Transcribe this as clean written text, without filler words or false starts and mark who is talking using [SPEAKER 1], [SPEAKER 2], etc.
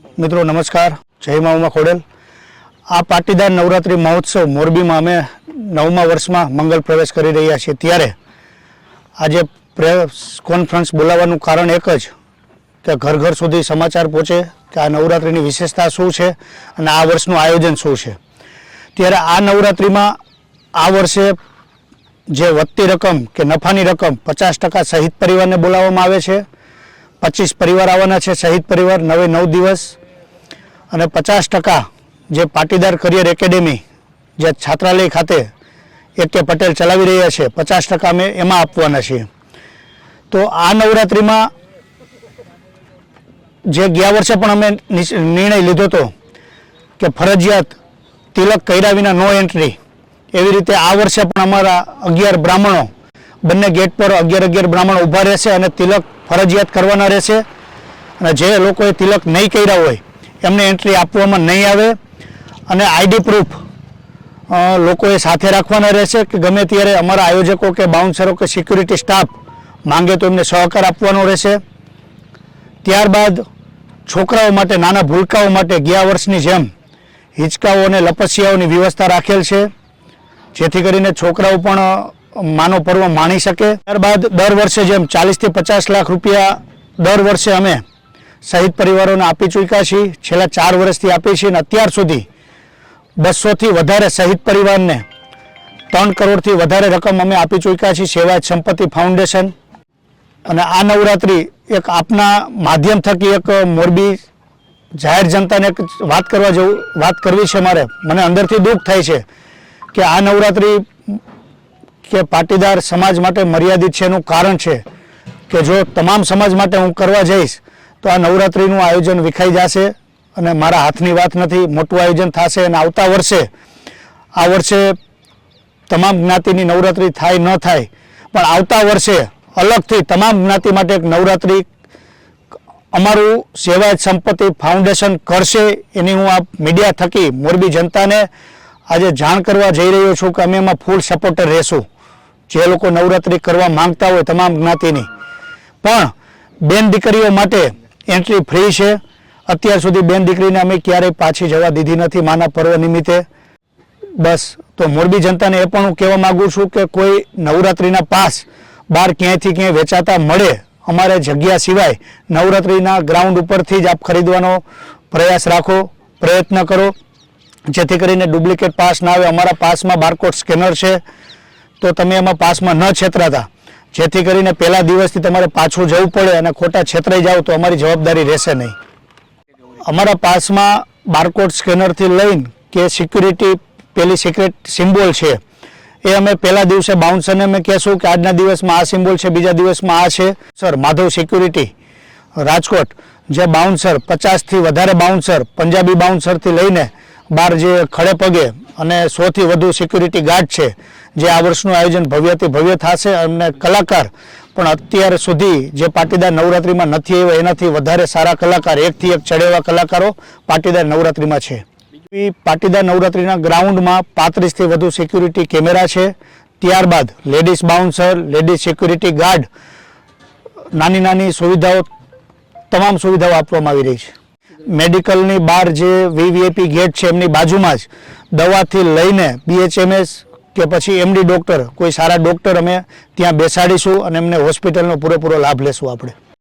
[SPEAKER 1] मित्रों नमस्कार, जय माँ उमा खोडेल। आ पाटीदार नवरात्रि महोत्सव मोरबी में अमे 9मा वर्ष में मंगल प्रवेश करी रह्या छीए त्यारे आज प्रेस कॉन्फ्रन्स बोलाववानुं कारण एक ज के घर घर सुधी समाचार पहोंचे कि आ नवरात्रिनी विशेषता शुं छे अने आ वर्षनुं आयोजन शुं छे। त्यारे आ नवरात्रिमां आ वर्षे जे वधती रकम के नफानी रकम 50% शहीद परिवारने बोलाववामां आवे छे। 25 परिवार आववाना छे शहीद परिवार 9 दिवस अने 50% जे पाटीदार करियर एकेडमी जे छात्रालय खाते एक पटेल चलावी रह्या छे 50% अमे एमां आपवाना छीए। तो आ नवरात्रिमां जे गया वर्षे पण अमे निर्णय लीधो तो कि फरजियात तिलक कर्या विना नो एंट्री, एवी रीते आ वर्षे पण अमारा 11 ब्राह्मणों बंने गेट पर 11 ब्राह्मण उभा रहेशे अने तिलक फरजियात करवाना रहेशे अने जे लोकोए तिलक नहीं कर्या होय एमने एंट्री आपवामां नहीं आवे अने आईडी प्रूफ लोकोए साथे राखवाना रहेशे कि गमे त्यारे अमारा आयोजकों के बाउंसरो के सिक्योरिटी स्टाफ मांगे तो एमने सहकार आपवानो रहेशे। त्यारबाद छोकराओ माटे नाना भूलकाओ माटे गया वर्षनी जेम हिचकाओ अने लपसियाओनी व्यवस्था राखेल छे जेथी करीने छोकराओ पण मानो पर्व माणी सके। त्यारबाद दर वर्षे जेम 40 થી 50 लाख रुपया दर वर्षे अमे शहीद परिवारोने आपी चूक्या छीए। छेल्ला 4 वर्षथी आपी छीए अने अत्यार सुधी 200 થી વધારે शहीद परिवारने 3 करोड़थी વધારે रकम अमे आपी चूक्या छीए सेवायत संपत्ति फाउंडेशन। अने आ नवरात्रि एक आपना माध्यम थकी एक मोरबी जाहिर जनताने एक वात करवी छे। मारे मने अंदरथी दुख थाय छे कि आ नवरात्रि के पाटीदार समाज माटे मर्यादित छे। एनुं कारण छे कि जो तमाम समाज माटे हूँ करवा जईश तो आ नवरात्रिनुं आयोजन विखाई जशे अने मारा हाथनी वात नथी, मोटुं आयोजन थशे अने आवता वर्षे आ वर्षे तमाम ज्ञातिनी नवरात्रि थाय न थाय पण आवता वर्षे अलगथी तमाम ज्ञाति माटे एक नवरात्रि अमारुं सेवायत संपत्ति फाउंडेशन करशे एनी हूँ आ मीडिया थकी मोरबी जनताने आज जाण करवा जई रह्यो छुं कि अमे एमां फूल सपोर्टर रहेशुं। जे लोको नवरात्रि करवा मांगता होय तमाम ज्ञातिनी पण बेन दीकरीओ माटे एंट्री फ्री छे। अत्यार सुधी बेन दीकरीने अमे क्यारेय पाછી जवा दीधी नथी माना पर्व निमित्ते। बस तो मोरबी जनताने ए पण हूँ कहेवा मांगु छुं कि कोई नवरात्रिना पास बहार क्यांयथी क्यांय वेचाता मळे अमारे जग्या सिवाय नवरात्रिना ग्राउंड उपरथी ज आप खरीदवानो प्रयास राखो, प्रयत्न करो जेथी करीने डुप्लिकेट पास ना आवे। अमारा पास में बारकोड स्केनर है तो तमे एमां पास में न छेतराता जेथी करीने पहला दिवसथी तमारे पाछुं जवुं पड़े अने खोटा छेतराई जाओ तो अमारी जवाबदारी रहेशे नहीं। अमारा पास में बारकोड स्केनर थी लईने के सिक्योरिटी पेली सीक्रेट सिम्बोल है ए अमे पहला दिवसे बाउंसर ने अमे कहेशुं कि आजना दिवस में आ सिम्बोल है, बीजा दिवस में आ छे। सर माधव सिक्योरिटी राजकोट जे बाउंसर 50 थी वधारे बाउंसर पंजाबी बाउंसर थी लईने बार जे खड़े पगे अने 100 थी वधु सिक्योरिटी गार्ड छे जे आ वर्षनुं आयोजन भव्यથી भव्य थशे। अने कलाकार पण अत्यार सुधी जे पाटीदार नवरात्रिमां नथी आव्या एनाथी वधारे सारा कलाकार 1 થી 1 चढ़ेवा कलाकारो पाटीदार नवरात्रिमां छे। पाटीदार नवरात्रिना ग्राउंड में 35 थी वधु सिक्योरिटी कैमरा है। त्यारबाद ladies bouncer, ladies security guard नानी नानी सुविधाओं तमाम सुविधाओं आपवामां आवी रही है। मेडिकलनी बार जे वीवीआईपी गेट है एमनी बाजुमां ज दवाथी लईने बीएचएमएस के पछी एमडी डॉक्टर कोई सारा डॉक्टर अमे त्यां बेसाडीशुं अने एमने होस्पिટલનો પૂરેપૂરો લાભ લેશું આપણે।